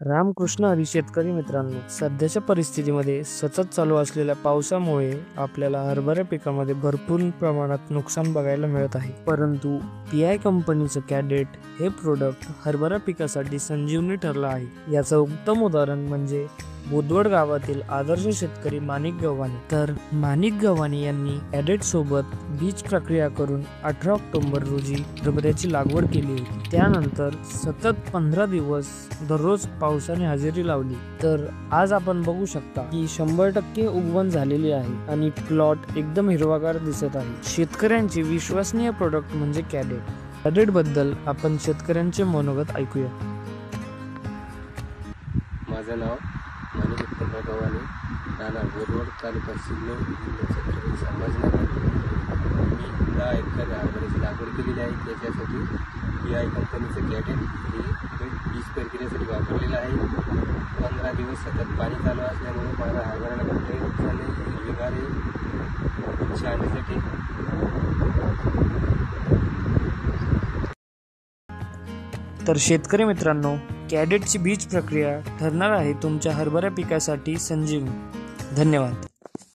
रामकृष्ण हरी शेतकरी मित्रांनो, सध्याच्या परिस्थितीमध्ये सतत चालू असलेल्या पावसामुळे आपल्याला हरभरा पिकामध्ये भरपूर प्रमाणात नुकसान बघायला मिळत आहे। परंतु PI कंपनीचं कॅडेट हे प्रोडक्ट हरभरा पिकासाठी संजीवनी ठरलं आहे। याचं उत्तम उदाहरण म्हणजे बुधवड गावातील आदर्श शेतकरी माणिक गव्हाणे। तर माणिक गव्हाणे यांनी कॅडेट सोबत बीज प्रक्रिया करून 18 ऑक्टोबर रोजी हरभऱ्याची लागवड केली होती। त्यानंतर सतत 15 दिवस दररोज पावसाने हजेरी लावली। तर आज आपण बघू शकता की 100% उगवण झालेली आहे आणि प्लॉट एकदम हिरवागार दिसत आहे। शेतकऱ्यांचे विश्वसनीय प्रोडक्ट म्हणजे कॅडेट बद्दल आपण शेतकऱ्यांचे मनोगत ऐकूया। माझं नाव माणिक गव्हाणे, राहणार बोरवड, तालुका सिल्लोड, जिल्हा छत्रपती संभाजीनगर। मी 10 एकर हरभऱ्याची लागवड केलेली आहे। त्याच्यासाठी PI कंपनीचं कॅडेट हे बीज प्रक्रियेसाठी वापरलेलं आहे। 15 दिवस सतत पाणी चालू असल्यामुळे माझ्या हरभऱ्याला कुठेही नुकसान नाही, हिरवीगार आहे। छानसाठी तर शेतकरी मित्रांनो, कॅडेटची बीज प्रक्रिया ठरणार आहे तुमच्या हरभरा पिकासाठी संजीवनी। धन्यवाद।